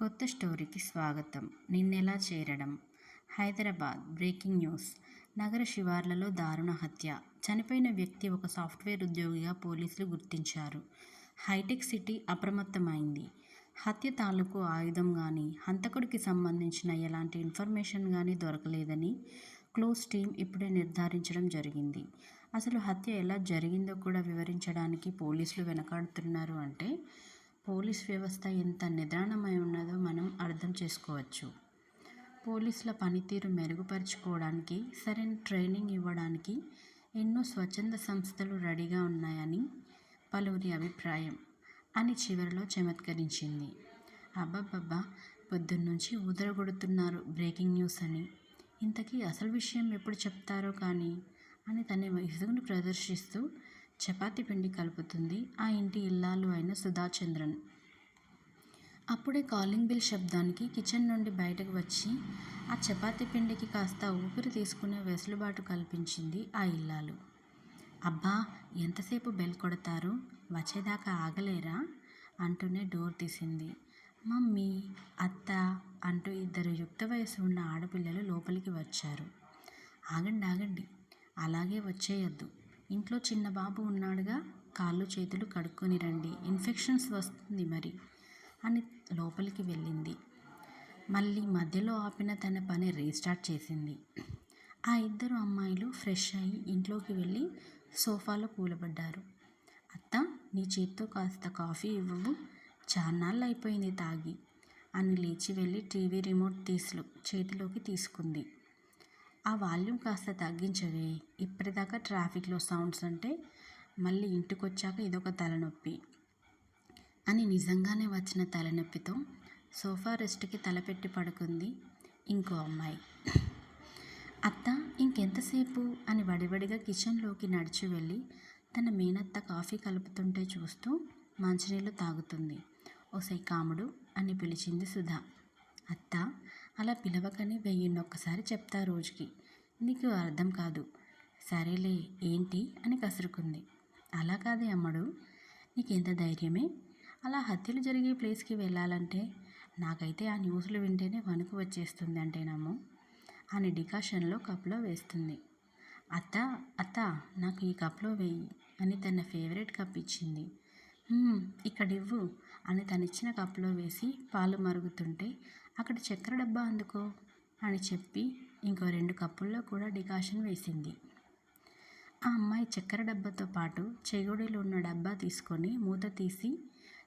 కొత్త స్టోరీకి స్వాగతం. నిన్నెలా చేరడం. Hyderabad breaking news. నగర శివార్లలో దారుణ హత్య. చనిపోయిన వ్యక్తి ఒక సాఫ్ట్వేర్ ఉద్యోగిగా పోలీసులు గుర్తించారు. హైటెక్ సిటీ అప్రమత్తమైంది. హత్య తాలూకు ఆయుధం కానీ, హంతకుడికి సంబంధించిన ఎలాంటి ఇన్ఫర్మేషన్ కానీ దొరకలేదని క్లోజ్ టీం ఇప్పుడే నిర్ధారించడం జరిగింది. అసలు హత్య ఎలా జరిగిందో కూడా వివరించడానికి పోలీసులు వెనకాడుతున్నారు అంటే పోలీస్ వ్యవస్థ ఎంత నిదానమై ఉన్నదో మనం అర్థం చేసుకోవచ్చు. పోలీసుల పనితీరు మెరుగుపరుచుకోవడానికి, సరైన ట్రైనింగ్ ఇవ్వడానికి ఎన్నో స్వచ్ఛంద సంస్థలు రెడీగా ఉన్నాయని పలువురి అభిప్రాయం అని చివరిలో చమత్కరించింది. అబ్బబ్బబ్బా, పొద్దున్నుంచి ఊదరగొడుతున్నారు బ్రేకింగ్ న్యూస్ అని. ఇంతకీ అసలు విషయం ఎప్పుడు చెప్తారో కానీ అని తన విసుగును ప్రదర్శిస్తూ చపాతీ పిండి కలుపుతుంది ఆ ఇంటి ఇల్లాలు అయిన సుధాచంద్రన్. అప్పుడే కాలింగ్ బిల్ శబ్దానికి కిచెన్ నుండి బయటకు వచ్చి ఆ చపాతీ పిండికి కాస్త ఊపిరి తీసుకునే వెసులుబాటు కల్పించింది ఆ ఇల్లాలు. అబ్బా, ఎంతసేపు బెల్ కొడతారు, వచ్చేదాకా ఆగలేరా అంటూనే డోర్ తీసింది. మమ్మీ, అత్త అంటూ ఇద్దరు యుక్త వయసు ఉన్న ఆడపిల్లలు లోపలికి వచ్చారు. ఆగండి, అలాగే వచ్చేయొద్దు. ఇంట్లో చిన్న బాబు ఉన్నాడుగా, కాళ్ళు చేతులు కడుక్కొని రండి, ఇన్ఫెక్షన్స్ వస్తుంది మరి అని లోపలికి వెళ్ళింది. మళ్ళీ మధ్యలో ఆపిన తన పని రీస్టార్ట్ చేసింది. ఆ ఇద్దరు అమ్మాయిలు ఫ్రెష్ అయ్యి ఇంట్లోకి వెళ్ళి సోఫాలో కూలబడ్డారు. అత్త, నీ చేత్తో కాస్త కాఫీ ఇవ్వవు, చాన్నాళ్ళు అయిపోయింది తాగి అని లేచి వెళ్ళి టీవీ రిమోట్ చేతిలోకి తీసుకుంది. ఆ వాల్యూమ్ కాస్త తగ్గించవే, ఇప్పటిదాకా ట్రాఫిక్లో సౌండ్స్ అంటే మళ్ళీ ఇంటికొచ్చాక ఇదొక తలనొప్పి అని నిజంగానే వచ్చిన తలనొప్పితో సోఫా రెస్ట్కి తలపెట్టి పడుకుంది ఇంకో అమ్మాయి. అత్త, ఇంకెంతసేపు అని వడివడిగా కిచెన్లోకి నడిచి వెళ్ళి తన మేనత్త కాఫీ కలుపుతుంటే చూస్తూ మంచినీళ్ళు తాగుతుంది. ఓసై కాముడు అని పిలిచింది సుధా. అత్త, అలా పిలవకని 1001 చెప్తా రోజుకి, నీకు అర్థం కాదు. సరేలే, ఏంటి అని కసురుకుంది. అలా కాదే అమ్మడు, నీకెంత ధైర్యమే అలా హత్యలు జరిగే ప్లేస్కి వెళ్ళాలంటే? నాకైతే ఆ న్యూస్లు వింటేనే వణుకు వచ్చేస్తుంది అంటేనమ్మో అని డికాషన్లో కప్లో వేస్తుంది. అత్త, నాకు ఈ కప్లో వేయి అని తన ఫేవరెట్ కప్ ఇచ్చింది. ఇక్కడివ్వు అని తనిచ్చిన కప్లో వేసి పాలు మరుగుతుంటే అక్కడ చక్కెర డబ్బా అందుకో అని చెప్పి ఇంకో 2 కప్పుల్లో కూడా డికాషన్ వేసింది. ఆ అమ్మాయి చక్కెర డబ్బాతో పాటు చెగోడీలు ఉన్న డబ్బా తీసుకొని మూత తీసి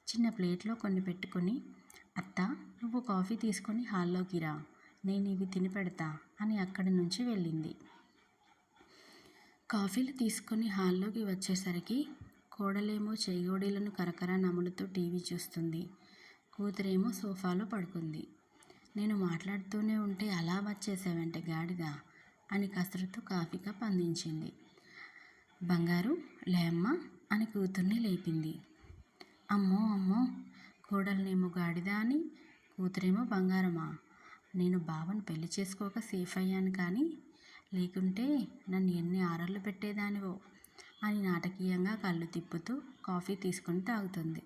చిన్న ప్లేట్లో కొన్ని పెట్టుకొని, అత్త, నువ్వు కాఫీ తీసుకొని హాల్లోకి రా, నేను ఇవి తిని పెడతా అని అక్కడి నుంచి వెళ్ళింది. కాఫీలు తీసుకొని హాల్లోకి వచ్చేసరికి కోడలేమో చెగోడీలను కరకరా నములుతూ టీవీ చూస్తుంది. కూతురేమో సోఫాలో పడుకుంది. నేను మాట్లాడుతూనే ఉంటే అలా వచ్చేసావంటే గాడిదా అని కసురుతూ కాఫీ కప్ అందించింది. బంగారు, లేమ్మా అని కూతుర్ని లేపింది. అమ్మో, కోడలనేమో గాడిదా అని, కూతురేమో బంగారమా? నేను బావను పెళ్లి చేసుకోక సేఫ్ అయ్యాను, కానీ లేకుంటే నన్ను ఎన్ని ఆరళ్ళు పెట్టేదానివో అని నాటకీయంగా కళ్ళు తిప్పుతూ కాఫీ తీసుకొని తాగుతుంది.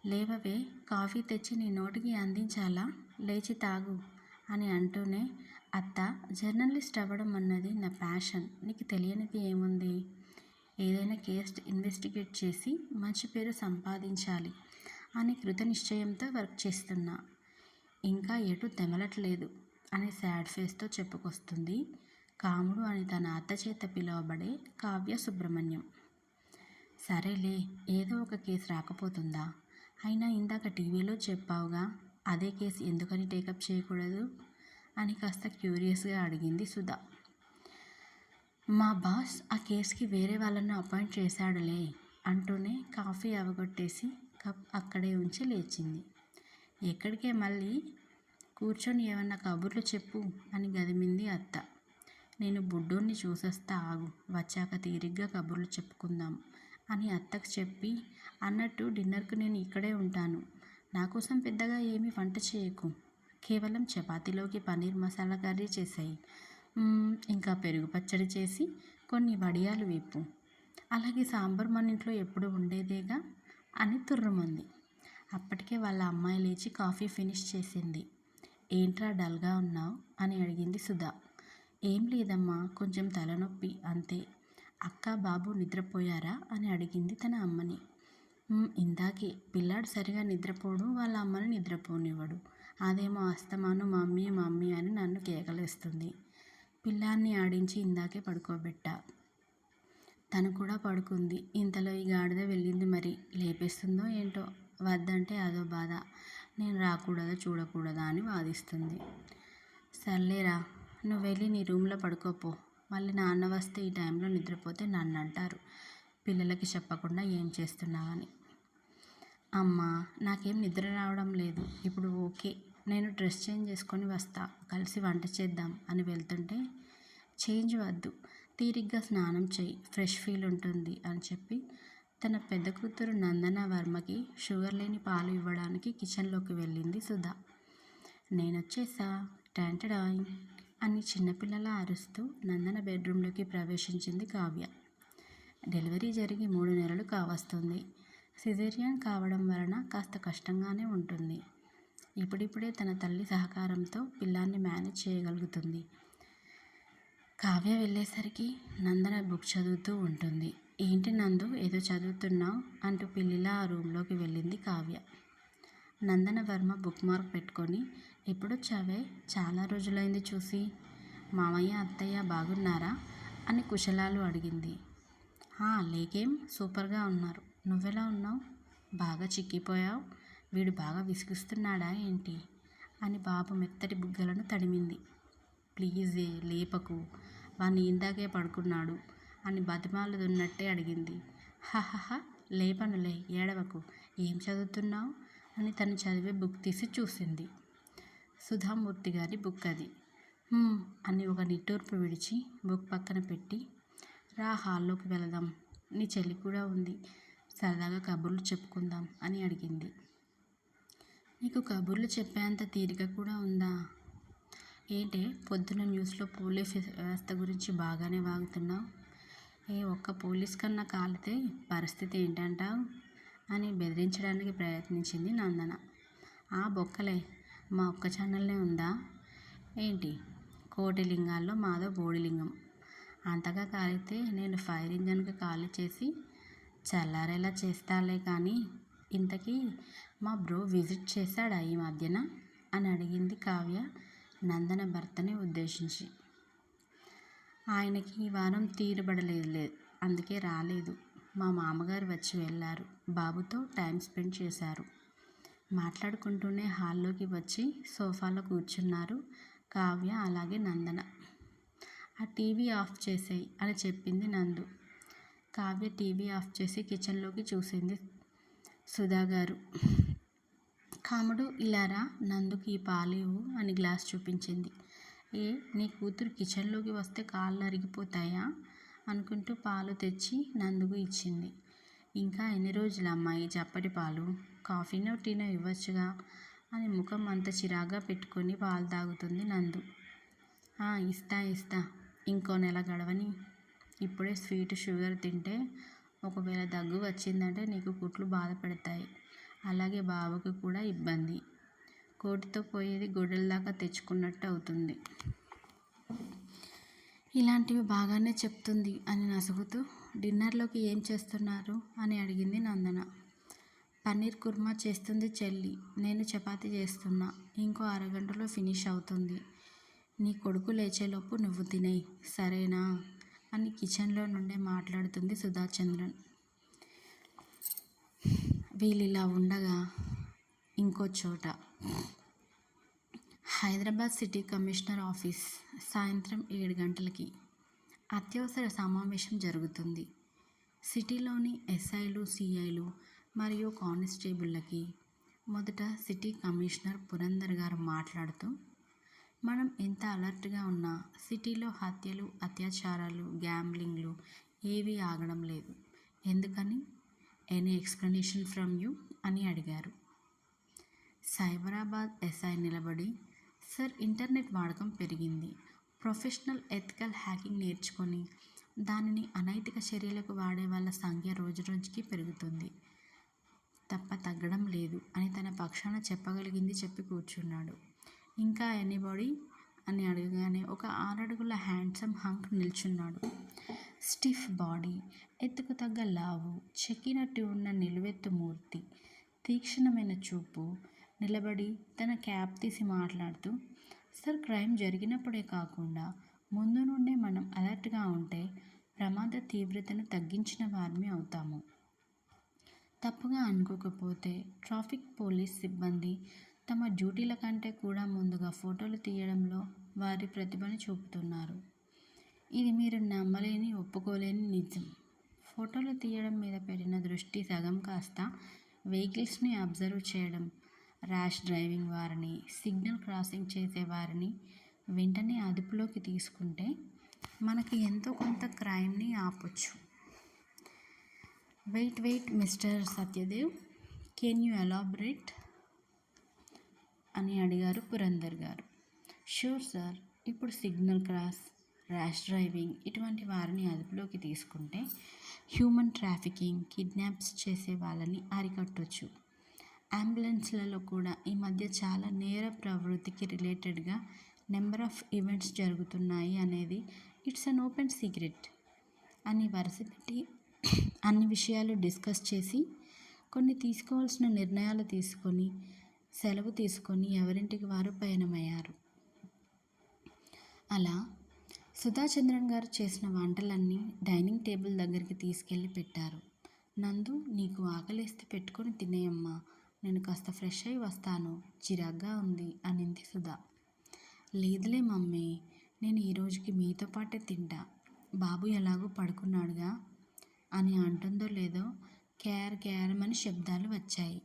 లేవవే, కాఫీ తెచ్చి నీ నోటికి అందించాలా, లేచి తాగు అని అంటూనే, అత్త, జర్నలిస్ట్ అవ్వడం అన్నది నా ప్యాషన్, నీకు తెలియనిది ఏముంది? ఏదైనా కేసు ఇన్వెస్టిగేట్ చేసి మంచి పేరు సంపాదించాలి అని కృతనిశ్చయంతో వర్క్ చేస్తున్నా. ఇంకా ఎటు తెమలట్లేదు అని సాడ్ ఫేస్తో చెప్పుకొస్తుంది కాముడు అని తన అత్త చేత పిలువబడే కావ్య సుబ్రహ్మణ్యం. సరేలే, ఏదో ఒక కేసు రాకపోతుందా? అయినా ఇందాక టీవీలో చెప్పావుగా, అదే కేసు ఎందుకని టేకప్ చేయకూడదు అని కాస్త క్యూరియస్గా అడిగింది సుధా. మా బాస్ ఆ కేసుకి వేరే వాళ్ళను అపాయింట్ చేశాడులే అంటూనే కాఫీ అవగొట్టేసి కప్ అక్కడే ఉంచి లేచింది. ఎక్కడికే మళ్ళీ? కూర్చొని ఏమన్నా కబుర్లు చెప్పు అని గదిమింది అత్త. నేను బుడ్డోన్ని చూసొస్తా, ఆగు, వచ్చాక తీరిగ్గా కబుర్లు చెప్పుకుందాం అని అత్తకు చెప్పి, అన్నట్టు డిన్నర్కు నేను ఇక్కడే ఉంటాను, నా కోసం పెద్దగా ఏమీ వంట చేయకు, కేవలం చపాతీలోకి పన్నీర్ మసాలా కర్రీ చేసాయి, ఇంకా పెరుగు పచ్చడి చేసి కొన్ని వడియాలు వేపు, అలాగే సాంబార్ మన ఇంట్లో ఎప్పుడు ఉండేదేగా అని తుర్రుమంది. అప్పటికే వాళ్ళ అమ్మాయి లేచి కాఫీ ఫినిష్ చేసింది. ఏంట్రా డల్గా ఉన్నావు అని అడిగింది సుధా. ఏం లేదమ్మా, కొంచెం తలనొప్పి అంతే. అక్క బాబు నిద్రపోయారా అని అడిగింది తన అమ్మని. ఇందాకే. పిల్లాడు సరిగా నిద్రపోడు, వాళ్ళ అమ్మని నిద్రపోనివ్వడు. అదేమో అస్తమాను మమ్మీ మమ్మీ అని నన్ను కేకలేస్తుంది. పిల్లాన్ని ఆడించి ఇందాకే పడుకోబెట్టా. తను కూడా పడుకుంది. ఇంతలో ఈ గాడిద వెళ్ళింది, మరి లేపేస్తుందో ఏంటో. వద్దంటే అదో బాధ. నేను రాకూడదా చూడకూడదా అని వాదిస్తుంది. సర్లేరా, నువ్వు వెళ్ళి నీ రూమ్లో పడుకోపో. మళ్ళీ నాన్న వస్తే ఈ టైంలో నిద్రపోతే నన్ను అంటారు, పిల్లలకి చెప్పకుండా ఏం చేస్తున్నావని. అమ్మా, నాకేం నిద్ర రావడం లేదు ఇప్పుడు. ఓకే, నేను డ్రెస్ చేంజ్ చేసుకొని వస్తా, కలిసి వంట చేద్దాం అని వెళ్తుంటే, చేంజ్ వద్దు, తీరిగ్గా స్నానం చేయి, ఫ్రెష్ ఫీల్ ఉంటుంది అని చెప్పి తన పెద్ద కూతురు నందన వర్మకి షుగర్ లేని పాలు ఇవ్వడానికి కిచెన్లోకి వెళ్ళింది సుధా. నేనొచ్చేసా టాంటడాయ్ అని చిన్నపిల్లలా అరుస్తూ నందన బెడ్రూమ్లోకి ప్రవేశించింది కావ్య. డెలివరీ జరిగి 3 నెలలు కావస్తుంది. సిజేరియన్ కావడం వలన కాస్త కష్టంగానే ఉంటుంది. ఇప్పుడిప్పుడే తన తల్లి సహకారంతో పిల్లాన్ని మేనేజ్ చేయగలుగుతుంది. కావ్య వెళ్ళేసరికి నందన బుక్ చదువుతూ ఉంటుంది. ఏంటి నందు, ఏదో చదువుతున్నావు అంటూ పిల్లిలా ఆ రూమ్లోకి వెళ్ళింది కావ్య. నందన వర్మ బుక్ మార్క్ పెట్టుకొని, ఎప్పుడొచ్చావే, చాలా రోజులైంది చూసి. మామయ్య అత్తయ్య బాగున్నారా అని కుశలాలు అడిగింది. లేకేం, సూపర్గా ఉన్నారు. నువ్వెలా ఉన్నావు? బాగా చిక్కిపోయావు. వీడు బాగా విసిగిస్తున్నాడా ఏంటి అని బాబు మెత్తటి బుగ్గలను తడిమింది. ప్లీజే లేపకు, వాణ్ణి ఇందాకే పడుకున్నాడు అని బతిమాలుతున్నట్టే అడిగింది. హహహ, లేపనులే, ఏడవకు. ఏం చదువుతున్నావు అని తను చదివే బుక్ తీసి చూసింది. సుధామూర్తి గారి బుక్ అది. అని ఒక నిట్టూర్పు విడిచి బుక్ పక్కన పెట్టి, రా హాల్లోకి వెళదాం, నీ చెల్లి కూడా ఉంది, సరదాగా కబుర్లు చెప్పుకుందాం అని అడిగింది. నీకు కబుర్లు చెప్పేంత తీరిక కూడా ఉందా? ఏంటే పొద్దున్న న్యూస్లో పోలీస్ వ్యవస్థ గురించి బాగానే వాగుతున్నావు. ఒక్క పోలీస్ కన్నా కాలితే పరిస్థితి ఏంటంటావు అని బెదిరించడానికి ప్రయత్నించింది నందన. బొక్కలే, మా ఒక్క ఛానల్నే ఉందా ఏంటి? కోటి లింగాల్లో మాదో బోడిలింగం. అంతగా కాలితే నేను ఫైర్ ఇంజన్కి ఖాళీ చేసి చల్లారేలా చేస్తాలే. కానీ ఇంతకీ మా బ్రో విజిట్ చేశాడా ఈ మధ్యన అని అడిగింది కావ్య నందన భర్తని ఉద్దేశించి. ఆయనకి ఈ వారం తీరుబడలేదు, అందుకే రాలేదు. మా మామగారు వచ్చి వెళ్ళారు, బాబుతో టైం స్పెండ్ చేశారు. మాట్లాడుకుంటూనే హాల్లోకి వచ్చి సోఫాలో కూర్చున్నారు కావ్య అలాగే నందన. ఆ టీవీ ఆఫ్ చేసేయి అని చెప్పింది నందు. కావ్య టీవీ ఆఫ్ చేసి కిచెన్లోకి చూసింది. సుధాగారు, కాముడు ఇలారా, నందుకి ఈ పాలేవు అని గ్లాస్ చూపించింది. నీ కూతురు కిచెన్లోకి వస్తే కాళ్ళు అరిగిపోతాయా అనుకుంటూ పాలు తెచ్చి నందుకు ఇచ్చింది. ఇంకా ఎన్ని రోజులు అమ్మాయి చప్పటి పాలు, కాఫీనో టీనో ఇవ్వచ్చుగా అని ముఖం అంత చిరాగ్గా పెట్టుకొని పాలు తాగుతుంది నందు. ఇస్తా, ఇంకో నెల గడవని. ఇప్పుడే స్వీట్ షుగర్ తింటే ఒకవేళ దగ్గు వచ్చిందంటే నీకు కుట్లు బాధ పెడతాయి, అలాగే బాబుకి కూడా ఇబ్బంది. కోటితో పోయేది గొడ్డల దాకా తెచ్చుకున్నట్టు అవుతుంది. ఇలాంటివి బాగానే చెప్తుంది అని నసుగుతూ, డిన్నర్లోకి ఏం చేస్తున్నారు అని అడిగింది నందన. పన్నీర్ కుర్మా చేస్తుంది చెల్లి, నేను చపాతీ చేస్తున్నా, ఇంకో అరగంటలో ఫినిష్ అవుతుంది. నీ కొడుకు లేచేలోపు నువ్వు తినేయి, సరేనా అని కిచెన్లో నుండే మాట్లాడుతుంది సుధాచంద్రన్. వీళ్ళిలా ఉండగా ఇంకో చోట హైదరాబాద్ సిటీ కమిషనర్ ఆఫీస్ సాయంత్రం 7 గంటలకి అత్యవసర సమావేశం జరుగుతుంది. సిటీలోని ఎస్ఐలు, సిఐలు మరియు కానిస్టేబుళ్ళకి మొదట సిటీ కమిషనర్ పురందర్ గారు మాట్లాడుతూ, మనం ఎంత అలర్ట్గా ఉన్నా సిటీలో హత్యలు, అత్యాచారాలు, గ్యాంబ్లింగ్లు ఏవీ ఆగడం లేదు. ఎందుకని? ఎనీ ఎక్స్ప్లెనేషన్ ఫ్రమ్ యూ అని అడిగారు. సైబరాబాద్ ఎస్ఐ నిలబడి, సార్, ఇంటర్నెట్ వాడకం పెరిగింది. ప్రొఫెషనల్ ఎథికల్ హ్యాకింగ్ నేర్చుకొని దానిని అనైతిక చర్యలకు వాడే వాళ్ళ సంఖ్య రోజురోజుకి పెరుగుతుంది. తప్ప తగ్గడం లేదు అని తన పక్షాన చెప్పగలిగింది చెప్పి కూర్చున్నాడు. ఇంకా ఎనీబడీ అని అడగగానే ఒక 6 అడుగుల హ్యాండ్సమ్ హంక్ నిల్చున్నాడు. స్టిఫ్ బాడీ, ఎత్తుకు తగ్గ లావు, చెక్కినట్టు ఉన్న నిలువెత్తు మూర్తి, తీక్షణమైన చూపు. నిలబడి తన క్యాప్ తీసి మాట్లాడుతూ, సార్, క్రైమ్ జరిగినప్పుడే కాకుండా ముందు నుండే మనం అలర్ట్గా ఉంటే ప్రమాద తీవ్రతను తగ్గించిన వారిని అవుతాము. తప్పుగా అనుకోకపోతే ట్రాఫిక్ పోలీస్ సిబ్బంది తమ డ్యూటీల కంటే కూడా ముందుగా ఫోటోలు తీయడంలో వారి ప్రతిభను చూపుతున్నారు. ఇది మీరు నమ్మలేని, ఒప్పుకోలేని నిజం. ఫోటోలు తీయడం మీద పెట్టిన దృష్టి సగం కాస్త వెహికల్స్ని అబ్జర్వ్ చేయడం, ర్యాష్ డ్రైవింగ్ వారిని, సిగ్నల్ క్రాసింగ్ చేసే వారిని వెంటనే అదుపులోకి తీసుకుంటే మనకి ఎంతో కొంత క్రైమ్ని ఆపొచ్చు. Wait mister Satyadev, can you elaborate అని అడిగారు పురందర్ గారు. Sure sir. ఇప్పుడు సిగ్నల్ క్రాస్, ర్యాష్ డ్రైవింగ్ ఇటువంటి వారిని అదుపులోకి తీసుకుంటే హ్యూమన్ ట్రాఫికింగ్, కిడ్నాప్స్ చేసే వాళ్ళని అరికట్టొచ్చు. అంబులెన్స్లలో కూడా ఈ మధ్య చాలా నేర ప్రవృత్తికి రిలేటెడ్గా నెంబర్ ఆఫ్ ఈవెంట్స్ జరుగుతున్నాయి అనేది ఇట్స్ అన్ ఓపెన్ సీక్రెట్ అని వరుసపెట్టి అన్ని విషయాలు డిస్కస్ చేసి కొన్ని తీసుకోవాల్సిన నిర్ణయాలు తీసుకొని సెలవు తీసుకొని ఎవరింటికి వారు పయనమయ్యారు. అలా సుధాచంద్రన్ గారు చేసిన వంటలన్నీ డైనింగ్ టేబుల్ దగ్గరికి తీసుకెళ్ళి పెట్టారు. నందు, నీకు ఆకలేస్తే పెట్టుకొని తినేయమ్మా, నేను కాస్త ఫ్రెష్ అయి వస్తాను, చిరాగ్గా ఉంది అనింది సుధా. లేదులే మమ్మీ, నేను ఈరోజుకి మీతో పాటే తింటా, బాబు ఎలాగో పడుకున్నాడుగా అని అంటుందో లేదో క్యారమని శబ్దాలు వచ్చాయి.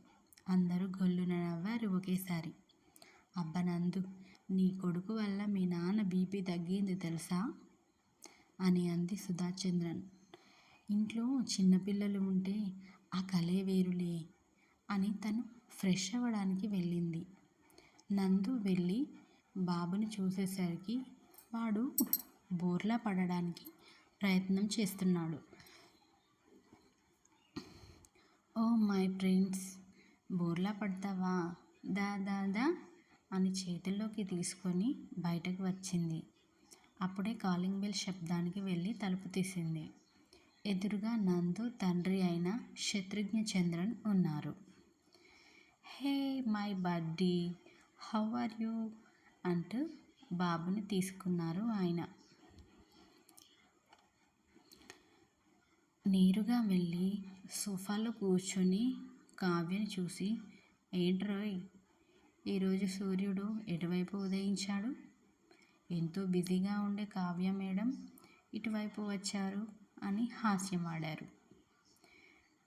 అందరూ గొల్లున నవ్వారు ఒకేసారి. అబ్బ నందు, నీ కొడుకు వల్ల మీ నాన్న బీపీ తగ్గింది తెలుసా అని అంది సుధాచంద్రన్. ఇంట్లో చిన్నపిల్లలు ఉంటే ఆ కలే వేరులే అని తను ఫ్రెష్ అవ్వడానికి వెళ్ళింది. నందు వెళ్ళి బాబుని చూసేసరికి వాడు బోర్లా పడడానికి ప్రయత్నం చేస్తున్నాడు. ఓ మై ప్రిన్స్, బోర్లా పడతావా, దా దా దా అని చేతుల్లోకి తీసుకొని బయటకు వచ్చింది. అప్పుడే కాలింగ్ బెల్ శబ్దానికి వెళ్ళి తలుపు తీసింది. ఎదురుగా నందు తండ్రి అయిన శత్రుఘ్న చంద్రన్ ఉన్నారు. హే మై బడ్డీ, హౌ ఆర్ యూ అంటూ బాబుని తీసుకున్నారు ఆయన. నేరుగా వెళ్ళి సోఫాలో కూర్చొని కావ్యని చూసి, ఏంట్రోయ్, ఈరోజు సూర్యుడు ఎటువైపు ఉదయించాడు? ఎంతో బిజీగా ఉండే కావ్య మేడం ఇటువైపు వచ్చారు అని హాస్యమాడారు.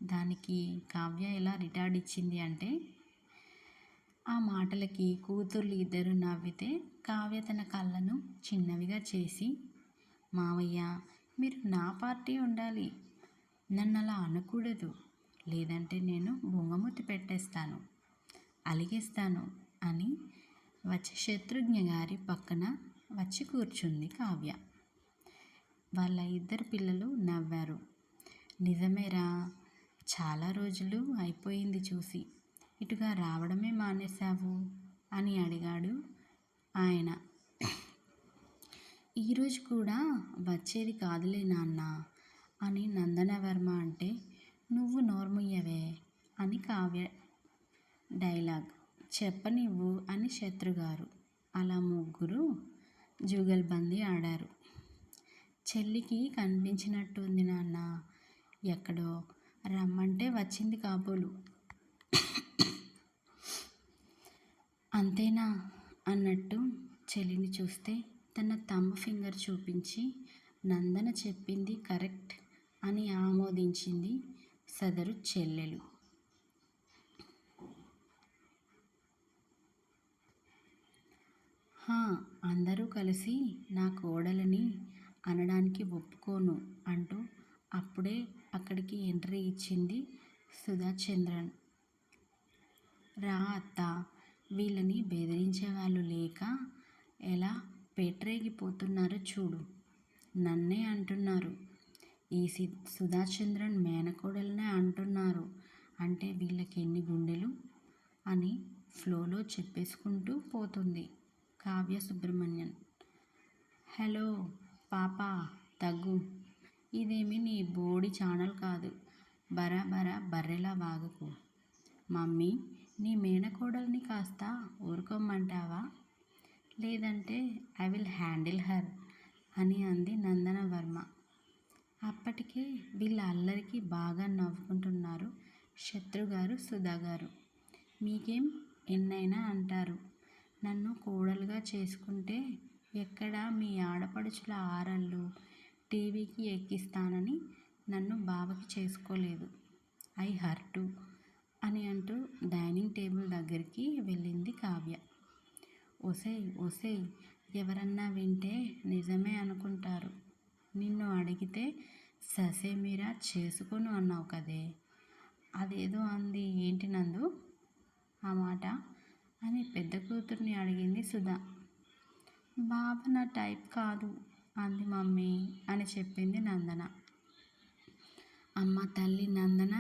దానికి కావ్య ఎలా రిటార్డ్ ఇచ్చింది అంటే, ఆ మాటలకి కూతుర్లు ఇద్దరు నవ్వితే కావ్య తన కళ్ళను చిన్నవిగా చేసి, మావయ్య, మీరు నా పార్టీ ఉండాలి, నన్ను అలా అనకూడదు, లేదంటే నేను బొంగమూతి పెట్టేస్తాను, అలిగేస్తాను అని వచ్చి శత్రుఘ్న గారి పక్కన వచ్చి కూర్చుంది కావ్య. వాళ్ళ ఇద్దరు పిల్లలు నవ్వారు. నిజమేరా, చాలా రోజులు అయిపోయింది చూసి, ఇటుగా రావడమే మానేశావు అని అడిగాడు ఆయన. ఈరోజు కూడా వచ్చేది కాదులే నాన్న అని నందనవర్మ అంటే, నువ్వు నోర్ముయ్యవే అని కావ్య డైలాగ్. చెప్పనివ్వు అని శత్రుగారు. అలా ముగ్గురు జుగల్బందీ ఆడారు. చెల్లికి కనిపించినట్టుంది నాన్న, ఎక్కడో రమ్మంటే వచ్చింది కాబోలు. అంతేనా అన్నట్టు చెల్లిని చూస్తే తన థంబ్ ఫింగర్ చూపించి, నందన చెప్పింది కరెక్ట్ అని ఆమోదించింది సదరు చెల్లెలు. అందరూ కలిసి నా కోడలని అనడానికి ఒప్పుకోను అంటూ అప్పుడే అక్కడికి ఎంట్రీ ఇచ్చింది సుధాచంద్రన్. రా అత్త, వీళ్ళని బెదిరించే వాళ్ళు లేక ఎలా పేట్రేగిపోతున్నారో చూడు, నన్నే అంటున్నారు, ఈ సుధాచంద్రన్ మేనకోడలనే అంటున్నారు అంటే వీళ్ళకి ఎన్ని గుండెలు అని ఫ్లోలో చెప్పేసుకుంటూ పోతుంది కావ్య సుబ్రహ్మణ్యన్. హలో పాపా, తగ్గు. ఇదేమి నీ బోడి ఛానల్ కాదు. బరాబరా బర్రెలా వాగకు. మమ్మీ, నీ మేనకోడల్ని కాస్త ఊరుకోమంటావా? లేదంటే ఐ విల్ హ్యాండిల్ హర్ అని అంది నందన వర్మ. అప్పటికే వీళ్ళ అల్లరికి బాగా నవ్వుకుంటున్నారు శత్రుగారు, సుధాగారు. మీకేం ఎన్నైనా అంటారు. నన్ను కోడలుగా చేసుకుంటే ఎక్కడ మీ ఆడపడుచుల ఆరళ్ళు టీవీకి ఎక్కిస్తానని నన్ను బావకి చేసుకోలేదు. ఐ హర్టు అని అంటూ డైనింగ్ టేబుల్ దగ్గరికి వెళ్ళింది కావ్య. ఒసేయ్ ఒసేయ్, ఎవరన్నా వింటే నిజమే అనుకుంటారు. నిన్ను అడిగితే ససేమిరా చేసుకోను అన్నావు కదే, అదేదో అంది ఏంటి నందు ఆ మాట అని పెద్ద కూతుర్ని అడిగింది సుధా. బావ నా టైప్ కాదు అంది మమ్మీ అని చెప్పింది నందన. అమ్మ తల్లి నందన,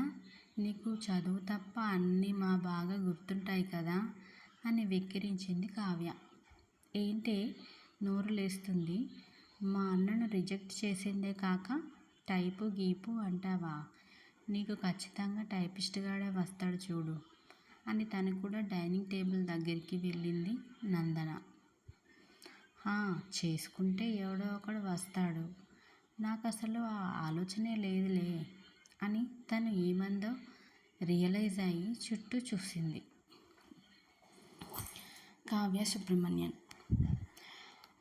నీకు చదువు తప్ప అన్నీ మా బాగా గుర్తుంటాయి కదా అని వెక్కిరించింది కావ్య. ఏంటే నోరు లేస్తుంది? మా అన్నను రిజెక్ట్ చేసిందే కాక టైపు గీపు అంటావా? నీకు ఖచ్చితంగా టైపిస్ట్గాడే వస్తాడు చూడు అని తను కూడా డైనింగ్ టేబుల్ దగ్గరికి వెళ్ళింది నందన. చేసుకుంటే ఎవడో ఒకడు వస్తాడు. నాకు అసలు ఆ ఆలోచనే లేదులే అని తను ఏమందో రియలైజ్ అయ్యి చుట్టూ చూసింది కావ్య సుబ్రహ్మణ్యన్.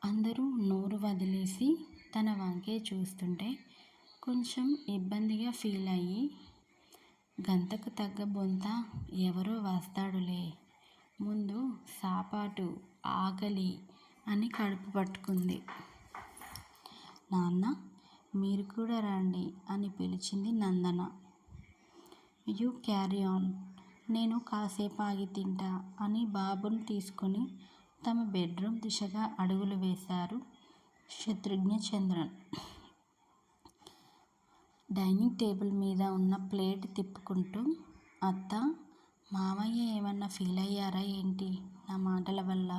అందరూ నోరు వదిలేసి తన వంకే చూస్తుంటే కొంచెం ఇబ్బందిగా ఫీల్ అయ్యి, గంతకు తగ్గ బొంత ఎవరో వస్తాడులే, ముందు సాపాటు ఆకలి అని కడుపు పట్టుకుంది. నాన్న, మీరు కూడా రండి అని పిలిచింది నందన. యూ క్యారీ ఆన్, నేను కాసేపు ఆగి తింటా అని బాబును తీసుకుని తమ బెడ్రూమ్ దిశగా అడుగులు వేశారు శత్రుఘ్న చంద్రన్. డైనింగ్ టేబుల్ మీద ఉన్న ప్లేట్ తిప్పుకుంటూ, అత్త, మామయ్య ఏమన్నా ఫీల్ అయ్యారా ఏంటి నా మాటల వల్ల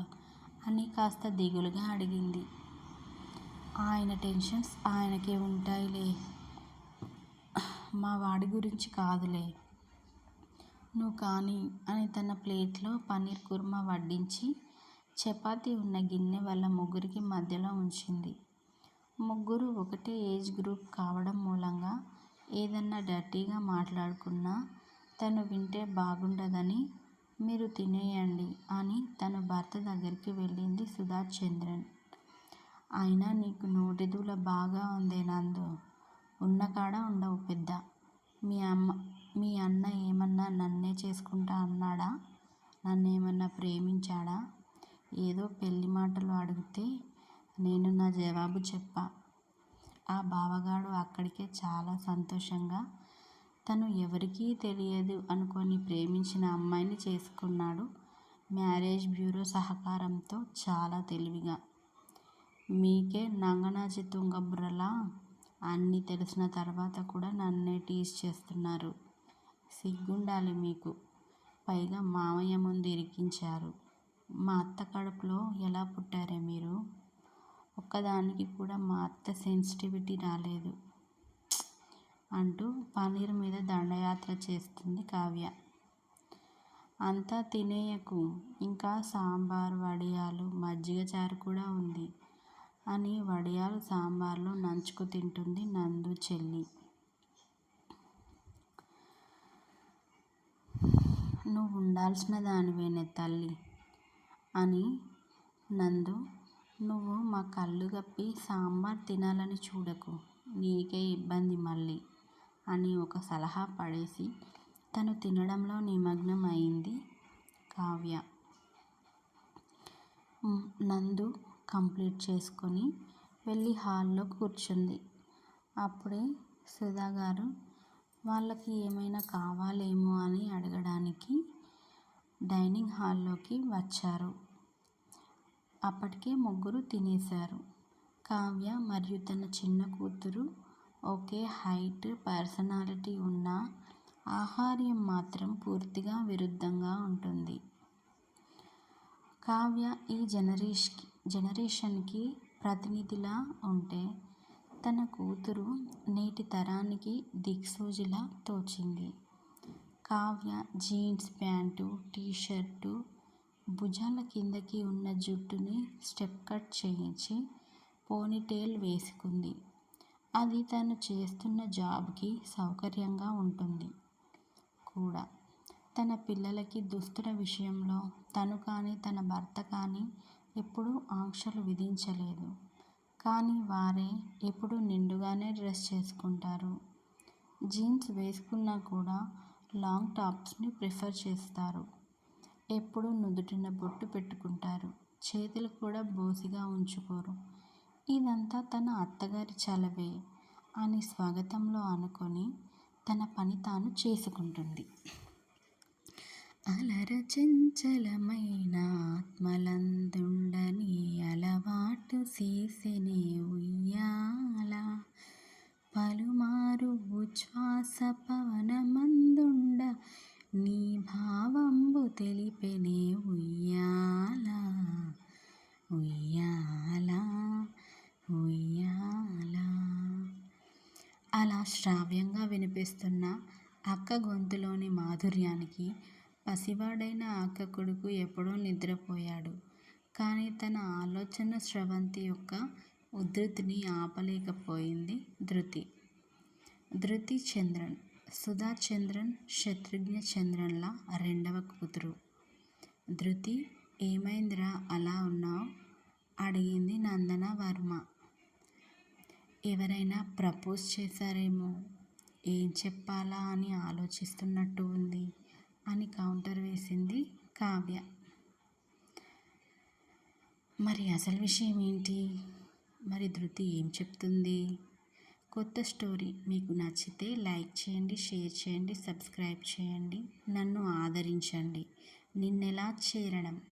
అని కాస్త దిగులుగా అడిగింది. ఆయన టెన్షన్స్ ఆయనకే ఉంటాయిలే, మా వాడి గురించి కాదులే, నువ్వు కానీ అని తన ప్లేట్లో పన్నీర్ కుర్మా వడ్డించి చపాతీ ఉన్న గిన్నె వాళ్ళ ముగ్గురికి మధ్యలో ఉంచింది. ముగ్గురు ఒకటే ఏజ్ గ్రూప్ కావడం మూలంగా ఏదన్నా డర్టీగా మాట్లాడుకున్నా తను వింటే బాగుండదని, మీరు తినేయండి అని తన భర్త దగ్గరికి వెళ్ళింది సుధా చంద్రన్. అయినా నీకు నోటిదూల బాగా ఉందే నందు, ఉన్న కాడ ఉండవు పెద్ద. మీ అన్న ఏమన్నా నన్నే చేసుకుంటా అన్నాడా? నన్నేమన్నా ప్రేమించాడా? ఏదో పెళ్లి మాటలు అడిగితే నేను నా జవాబు చెప్పా. ఆ బావగాడు అక్కడికే చాలా సంతోషంగా తను ఎవరికీ తెలియదు అనుకొని ప్రేమించిన అమ్మాయిని చేసుకున్నాడు మ్యారేజ్ బ్యూరో సహకారంతో చాలా తెలివిగా. మీకే నంగనాచి తుంగబుర్రలా అన్నీ తెలిసిన తర్వాత కూడా నన్నే టీజ్ చేస్తున్నారు. సిగ్గుండాలి మీకు. పైగా మామయ్య ముందు ఇరికించారు. మా అత్త కడుపులో ఎలా పుట్టారే మీరు? ఒక్కదానికి కూడా మా అత్త సెన్సిటివిటీ రాలేదు అంటూ పన్నీర్ మీద దండయాత్ర చేస్తుంది కావ్య. అంతా తినేయకు, ఇంకా సాంబార్, వడియాలు, మజ్జిగ చారు కూడా ఉంది అని వడియాలు సాంబార్లో నంచుకు తింటుంది నందు చెల్లి. నువ్వు ఉండాల్సిన దానివేనే తల్లి అని. నందు, నువ్వు మా కళ్ళు గప్పి సాంబార్ తినాలని చూడకు, నీకే ఇబ్బంది మళ్ళీ అని ఒక సలహా పడేసి తను తినడంలో నిమగ్నం అయింది కావ్య. నందు కంప్లీట్ చేసుకొని వెళ్ళి హాల్లో కూర్చుంది. అప్పుడే సుధాగారు వాళ్ళకి ఏమైనా కావాలేమో అని అడగడానికి డైనింగ్ హాల్లోకి వచ్చారు. అప్పటికే ముగ్గురు తినేశారు. కావ్య మరియు తన చిన్న కూతురు ఒకే హైట్, పర్సనాలిటీ ఉన్న ఆహార్యం మాత్రం పూర్తిగా విరుద్ధంగా ఉంటుంది. కావ్య ఈ జనరేషన్కి ప్రతినిధిలా ఉంటే, తన కూతురు నేటి తరానికి దిక్సూచిలా తోచింది. కావ్య జీన్స్ ప్యాంటు, టీషర్టు, భుజాల కిందకి ఉన్న జుట్టుని స్టెప్ కట్ చేయించి పోనీటెయిల్ వేసుకుంది. అది తను చేస్తున్న జాబ్కి సౌకర్యంగా ఉంటుంది కూడా. తన పిల్లలకి దుస్తుల విషయంలో తను కానీ తన భర్త కానీ ఎప్పుడూ ఆంక్షలు విధించలేదు. కానీ వారే ఎప్పుడూ నిండుగానే డ్రెస్ చేసుకుంటారు. జీన్స్ వేసుకున్నా కూడా లాంగ్ టాప్స్ని ప్రిఫర్ చేస్తారు. ఎప్పుడూ నుదుటిన బొట్టు పెట్టుకుంటారు. చేతులు కూడా బోసిగా ఉంచుకోరు. ఇదంతా తన అత్తగారి చలవే అని స్వాగతంలో అనుకొని తన పని తాను చేసుకుంటుంది. అలర చంచలమైన ఆత్మలందుండని అలవాటు చేసెనే ఉయ్యాల, పలుమారు ఉచ్ఛ్వాస పవనమందుండ నీ భావంబు తెలిపెనే ఉయ్యాల, ఉయ్యాల, ఉయ్యాల. అలా శ్రావ్యంగా వినిపిస్తున్న అక్క గొంతులోని మాధుర్యానికి పసివాడైన అక్క కొడుకు ఎప్పుడో నిద్రపోయాడు. కానీ తన ఆలోచన స్రవంతి యొక్క ఉద్ధృతిని ఆపలేకపోయింది ధృతి. ధృతి చంద్రన్, సుధా చంద్రన్ శత్రుఘ్న చంద్రన్ల రెండవ కూతురు. ధృతి, ఏమైందిరా అలా ఉన్నావ్? అడిగింది నందన వర్మ. ఎవరైనా ప్రపోజ్ చేశారేమో, ఏం చెప్పాలా అని ఆలోచిస్తున్నట్టు ఉంది అని కౌంటర్ వేసింది కావ్య. మరి అసలు విషయం ఏంటి? మరి ధృతి ఏం చెప్తుంది? కొత్త స్టోరీ మీకు నచ్చితే లైక్ చేయండి, షేర్ చేయండి, సబ్స్క్రైబ్ చేయండి. నన్ను ఆదరించండి. నిన్నెలా చేరడం